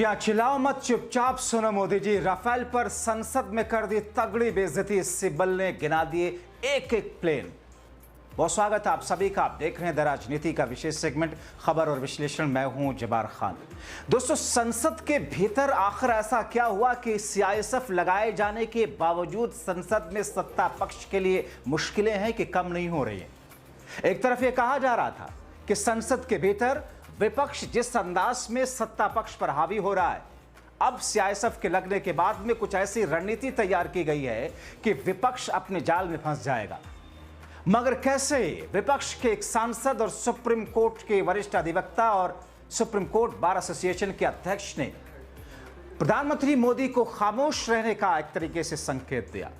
जी हाँ, चिल्लाओ मत, चुपचाप सुनो मोदी जी। राफेल पर संसद में कर दी तगड़ी बेइज्जती। सिब्बल ने गिना दिए एक एक प्लेन। बहुत स्वागत है आप सभी का। आप देख रहे हैं द राजनीति का विशेष सेगमेंट खबर और विश्लेषण। मैं हूं जबार खान। दोस्तों, संसद के भीतर आखिर ऐसा क्या हुआ कि सीआईएसएफ लगाए जाने के बावजूद संसद में सत्ता पक्ष के लिए मुश्किलें हैं कि कम नहीं हो रही है। एक तरफ यह कहा जा रहा था कि संसद के भीतर विपक्ष जिस अंदाज में सत्ता पक्ष पर हावी हो रहा है, अब सीआईएसएफ के लगने के बाद में कुछ ऐसी रणनीति तैयार की गई है कि विपक्ष अपने जाल में फंस जाएगा। मगर कैसे? विपक्ष के एक सांसद और सुप्रीम कोर्ट के वरिष्ठ अधिवक्ता और सुप्रीम कोर्ट बार एसोसिएशन के अध्यक्ष ने प्रधानमंत्री मोदी को खामोश रहने का एक तरीके से संकेत दिया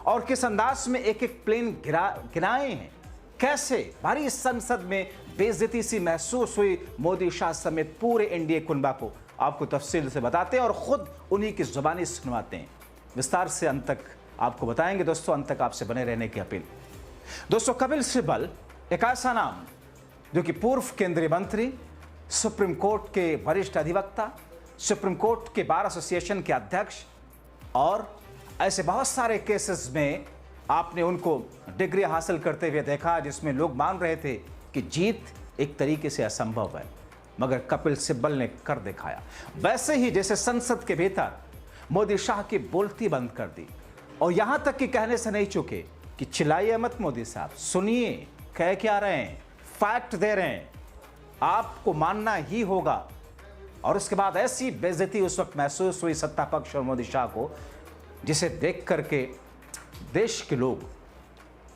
और किस अंदाज में एक एक प्लेन गिराए हैं। कैसे भारी संसद में बेइज्जती सी महसूस हुई मोदी शाह समेत पूरे एनडीए कुनबा को, आपको तफसील से बताते हैं और खुद उन्हीं की जुबानी सुनवाते हैं। विस्तार से अंत तक आपको बताएंगे दोस्तों, अंत तक आपसे बने रहने की अपील। दोस्तों, कपिल सिब्बल एक ऐसा नाम जो कि पूर्व केंद्रीय मंत्री, सुप्रीम कोर्ट के वरिष्ठ अधिवक्ता, सुप्रीम कोर्ट के बार एसोसिएशन के अध्यक्ष और ऐसे बहुत सारे केसेस में आपने उनको डिग्री हासिल करते हुए देखा जिसमें लोग मान रहे थे कि जीत एक तरीके से असंभव है, मगर कपिल सिब्बल ने कर दिखाया। वैसे ही जैसे संसद के भीतर मोदी शाह की बोलती बंद कर दी और यहां तक कि कहने से नहीं चुके कि चिल्लाइए मत मोदी साहब, सुनिए कह क्या रहे हैं, फैक्ट दे रहे हैं, आपको मानना ही होगा। और उसके बाद ऐसी बेइज्जती उस वक्त महसूस हुई सत्ता पक्ष और मोदी शाह को, जिसे देख करके देश के लोग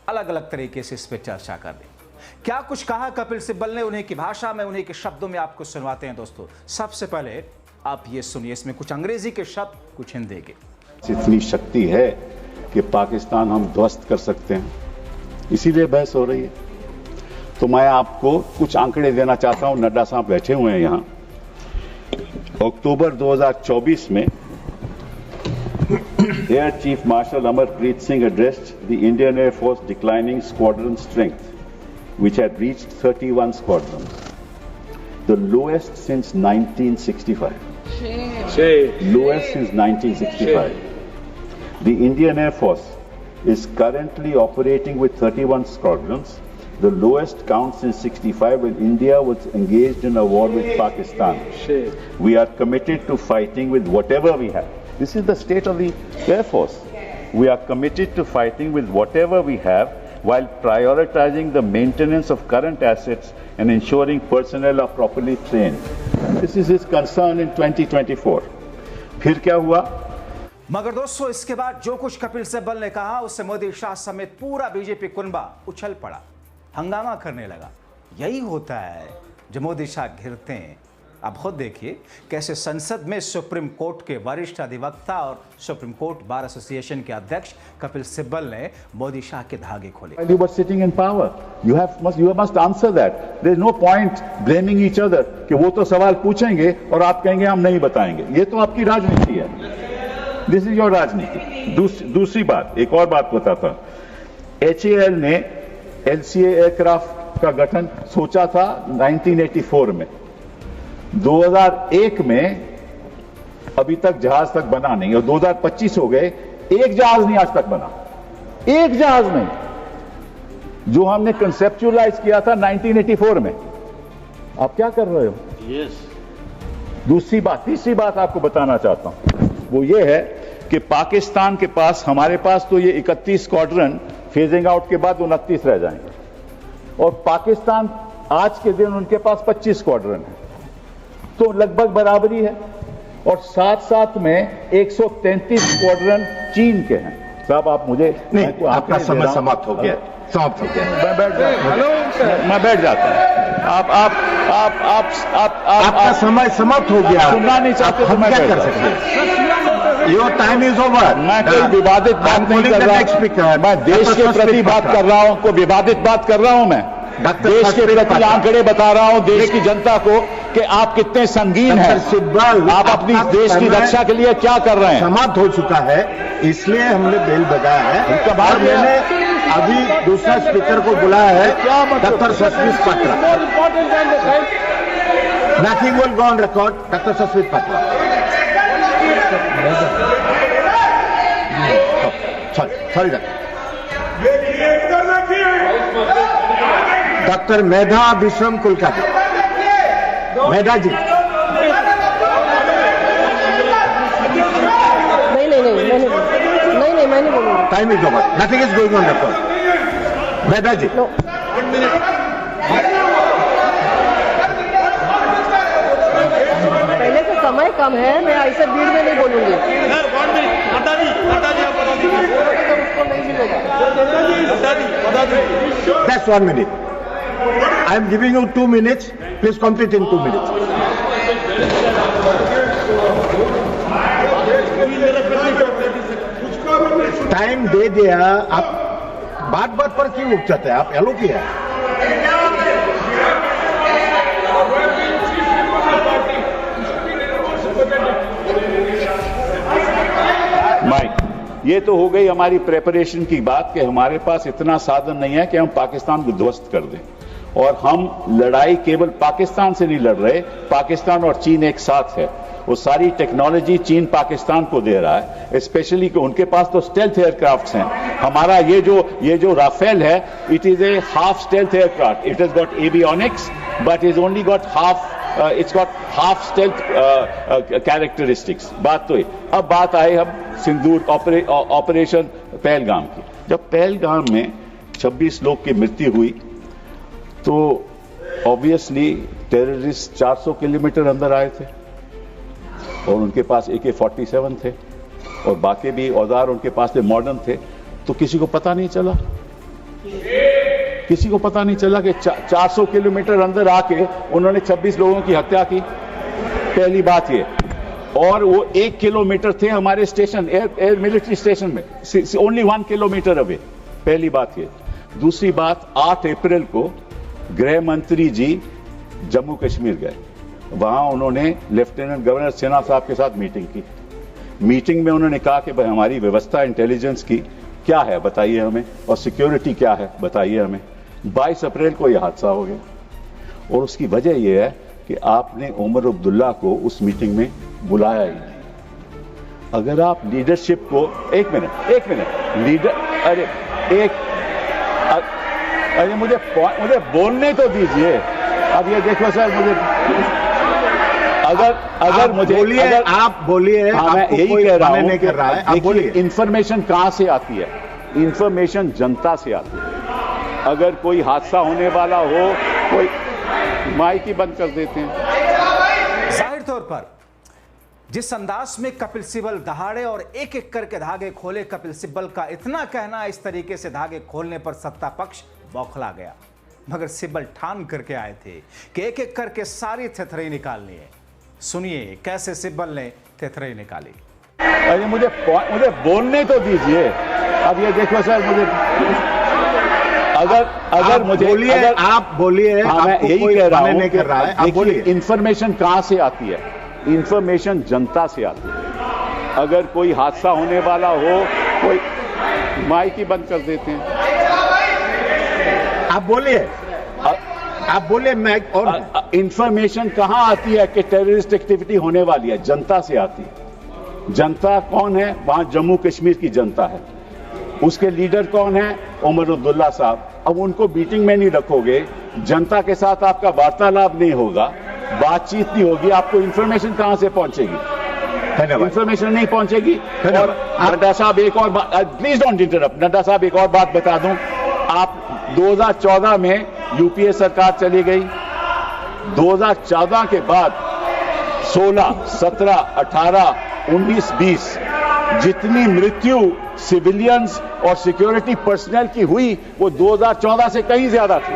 अलग अलग तरीके से इस पर चर्चा कर रहे। क्या कुछ कहा कपिल सिब्बल ने, उन्हीं की भाषा में, उन्हीं के शब्दों में आपको सुनवाते हैं दोस्तों। सबसे पहले आप ये सुनिए, इसमें कुछ अंग्रेजी के शब्द, कुछ हिंदी के। इतनी शक्ति है कि पाकिस्तान हम ध्वस्त कर सकते हैं, इसीलिए बहस हो रही है। तो मैं आपको कुछ आंकड़े देना चाहता हूं। नड्डा साहब बैठे हुए हैं यहां। अक्टूबर 2024 में Air Chief Marshal Amarpreet Singh addressed the Indian Air Force declining squadron strength, which had reached 31 squadrons, the lowest since 1965. Lowest since 1965. The Indian Air Force is currently operating with 31 squadrons, the lowest count since 65 when India was engaged in a war with Pakistan. We are committed to fighting with whatever we have. This is the state of the Air Force. We are committed to fighting with whatever we have while prioritizing the maintenance of current assets and ensuring personnel are properly trained. This is his concern in 2024. फिर क्या हुआ? मगर दोस्तों, इसके बाद जो कुछ कपिल सिब्बल ने कहा उससे मोदी शाह समेत पूरा बीजेपी कुनबा उछल पड़ा, हंगामा करने लगा। यही होता है जो मोदी शाह घिरते हैं। अब खुद देखिए कैसे संसद में सुप्रीम कोर्ट के वरिष्ठ अधिवक्ता और सुप्रीम कोर्ट बार एसोसिएशन के अध्यक्ष कपिल सिब्बल ने मोदी शाह के धागे खोले। While you were sitting in power, you must answer that. There is no point blaming each other कि वो तो सवाल पूछेंगे और आप कहेंगे हम नहीं बताएंगे। ये तो आपकी राजनीति है। This is your राजनीति। दूसरी बात, एक और बात बताता। HAL ने LCA एयरक्राफ्ट का गठन सोचा था 1984 में। 2001 में अभी तक जहाज तक बना नहीं और 2025 हो गए, एक जहाज नहीं आज तक बना, एक जहाज नहीं, जो हमने कंसेप्चुअलाइज किया था 1984 में। आप क्या कर रहे हो? दूसरी बात, तीसरी बात आपको बताना चाहता हूं, वो ये है कि पाकिस्तान के पास, हमारे पास तो ये 31 स्क्वाड्रन फेजिंग आउट के बाद 29 रह जाएंगे और पाकिस्तान आज के दिन उनके पास 25 स्क्वाड्रन है, तो लगभग बराबरी है। और साथ साथ में 133 स्क्वाड्रन चीन के हैं। साहब आप मुझे नहीं, आपका समय समाप्त हो गया, समाप्त हो गया। मैं बैठ जाता हूं। आपका समय समाप्त हो गया। सुनना नहीं चाहते तो मैं क्या कर सकते हैं? Your time is over. मैं कोई विवादित बात नहीं कर रहा, मैं देश के प्रति बात कर रहा हूं, कोई विवादित बात कर रहा हूं। मैं देश के प्रति आंकड़े बता रहा हूं देश की जनता को कि आप कितने संगीन हैं। आप अपनी देश की रक्षा के लिए क्या कर रहे हैं? समाप्त हो चुका है, इसलिए हमने बेल बजाया है। और मैंने अभी दूसरा स्पीकर को बुलाया है, doctor Sasmit Patra. Nothing will go on record, Dr. Saswit Patra. Sorry doctor Medha Vishram Kulkarni. Medha ji. नहीं मैंने बोलूंगा। Time is over, nothing is going on record. Medha ji. पहले से समय कम है, मैं ऐसे भीड़ में नहीं बोलूंगी। उसको नहीं मिलेगा। That's 1 minute. I am giving you 2 minutes. Please complete in 2 minutes. Time दे दिया, आप बात बात पर क्यों उठ जाते हैं? आप एलो किया माइक, ये तो हो गई हमारी प्रेपरेशन की बात कि हमारे पास इतना साधन नहीं है कि हम पाकिस्तान को ध्वस्त कर दें। और हम लड़ाई केवल पाकिस्तान से नहीं लड़ रहे, पाकिस्तान और चीन एक साथ है। वो सारी टेक्नोलॉजी चीन पाकिस्तान को दे रहा है, स्पेशली कि उनके पास तो स्टेल्थ एयरक्राफ्ट्स हैं। हमारा ये जो राफेल है, it is a half stealth aircraft. It has got avionics but is only got it's got half stealth characteristics। बात तो है। अब बात आए हम सिंदूर ऑपरेशन पहलगाम की। जब पहलगाम में 26 लोग की मृत्यु हुई तो ऑब्वियसली टेररिस्ट 400 किलोमीटर अंदर आए थे और उनके पास AK-47 थे और बाकी भी औजार उनके पास में मॉडर्न थे। तो किसी को पता नहीं चला, किसी को पता नहीं चला कि 400 किलोमीटर अंदर आके उन्होंने 26 लोगों की हत्या की। पहली बात ये। और वो 1 किलोमीटर थे हमारे स्टेशन, एयर मिलिट्री स्टेशन में, ओनली 1 किलोमीटर अवे। पहली बात ये। दूसरी बात, 8 अप्रैल को गृह मंत्री जी जम्मू कश्मीर गए। वहां उन्होंने लेफ्टिनेंट गवर्नर सिन्हा साहब के साथ मीटिंग की। मीटिंग में उन्होंने कहा कि भाई हमारी व्यवस्था इंटेलिजेंस की क्या है बताइए हमें, और सिक्योरिटी क्या है बताइए हमें। 22 अप्रैल को यह हादसा हो गया और उसकी वजह यह है कि आपने उमर अब्दुल्ला को उस मीटिंग में बुलाया ही नहीं। अगर आप लीडरशिप को एक मिनट लीडर अरे मुझे बोलने तो दीजिए। अब ये देखो सर, मुझे अगर मुझे बोलिए, आप बोलिए। मैं यही कह रहा हूं नहीं कर रहा है, आप बोलिए। इंफॉर्मेशन कहां से आती है? इंफॉर्मेशन जनता से आती है। अगर कोई हादसा होने वाला हो, कोई माइक ही बंद कर देते हैं। जाहिर तौर पर जिस अंदाज में कपिल सिब्बल दहाड़े और एक एक करके धागे खोले, कपिल सिब्बल का इतना कहना इस तरीके से धागे खोलने पर सत्ता पक्ष बौखला गया। मगर सिब्बल ठान करके आए थे कि एक एक करके सारी थेथरई निकालनी है। सुनिए कैसे सिब्बल ने थेथरई निकाली। अरे मुझे बोलने तो दीजिए। अब ये देखो सर, मुझे अगर मुझे बोलिए, आप बोलिए। मैं यही कह रहा हूं नहीं कर रहा है, आप बोलिए। इंफॉर्मेशन कहां से आती है? इंफॉर्मेशन जनता से आती है। अगर कोई हादसा होने वाला हो, कोई माइक ही बंद कर देते हैं। आप बोलिए, आप बोलिए। मैं और इंफॉर्मेशन कहां आती है कि टेररिस्ट एक्टिविटी होने वाली है? जनता से आती है। जनता कौन है? वहां जम्मू कश्मीर की जनता है। उसके लीडर कौन है? उमर अब्दुल्ला साहब। अब उनको मीटिंग में नहीं रखोगे, जनता के साथ आपका वार्तालाप नहीं होगा, बातचीत नहीं होगी, आपको इंफॉर्मेशन कहां से पहुंचेगी? धन्यवाद। इंफॉर्मेशन नहीं पहुंचेगी। धन्यवाद। और नड्डा साहब एक और बात, प्लीज डोंट इंटरप्ट। नड्डा साहब एक और बात बता दूं, आप 2014 में यूपीए सरकार चली गई। 2014 के बाद 16, 17, 18, 19, 20 जितनी मृत्यु सिविलियंस और सिक्योरिटी पर्सनल की हुई वो 2014 से कहीं ज्यादा थी।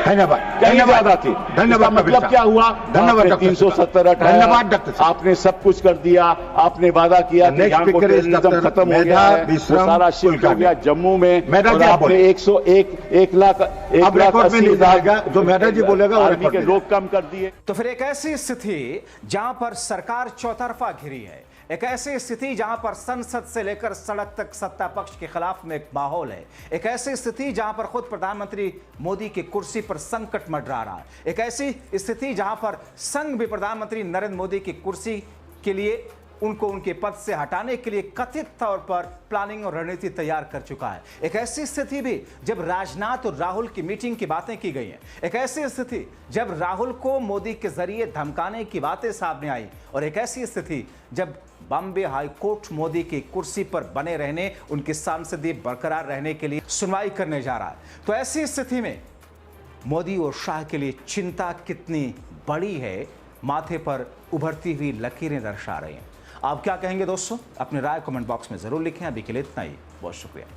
धन्यवाद। कहीं ज्यादा थी। धन्यवाद। मतलब क्या हुआ? धन्यवाद। 370 धन्यवाद डॉक्टर साहब। आपने सब कुछ कर दिया। आपने वादा किया कि यहाँ को टेररिज्म खत्म हो गया है, वो सारा शिफ्ट हो गया जम्मू में। और आपने 1 लाख 80,000 जो मेधा जी बोलेगा आर्मी के लोग कम कर दिए। तो फिर एक ऐसी स्थिति जहां पर सरकार चौतरफा घिरी है, एक ऐसी स्थिति जहां पर संसद से लेकर सड़क तक सत्ता पक्ष के खिलाफ में एक माहौल है, एक ऐसी स्थिति जहां पर खुद प्रधानमंत्री मोदी की कुर्सी पर संकट मंडरा रहा है, एक ऐसी स्थिति जहां पर संघ भी प्रधानमंत्री नरेंद्र मोदी की कुर्सी के लिए उनको उनके पद से हटाने के लिए कथित तौर पर प्लानिंग और रणनीति तैयार कर चुका है। एक ऐसी स्थिति भी जब राजनाथ और राहुल की मीटिंग की बातें की गई हैं, एक ऐसी स्थिति जब राहुल को मोदी के जरिए धमकाने की बातें सामने आई, और एक ऐसी स्थिति जब बॉम्बे हाईकोर्ट मोदी की कुर्सी पर बने रहने, उनकी सांसदीय बरकरार रहने के लिए सुनवाई करने जा रहा है। तो ऐसी स्थिति में मोदी और शाह के लिए चिंता कितनी बड़ी है, माथे पर उभरती हुई लकीरें दर्शा रही हैं। आप क्या कहेंगे दोस्तों? अपनी राय कमेंट बॉक्स में जरूर लिखें। अभी के लिए इतना ही, बहुत शुक्रिया।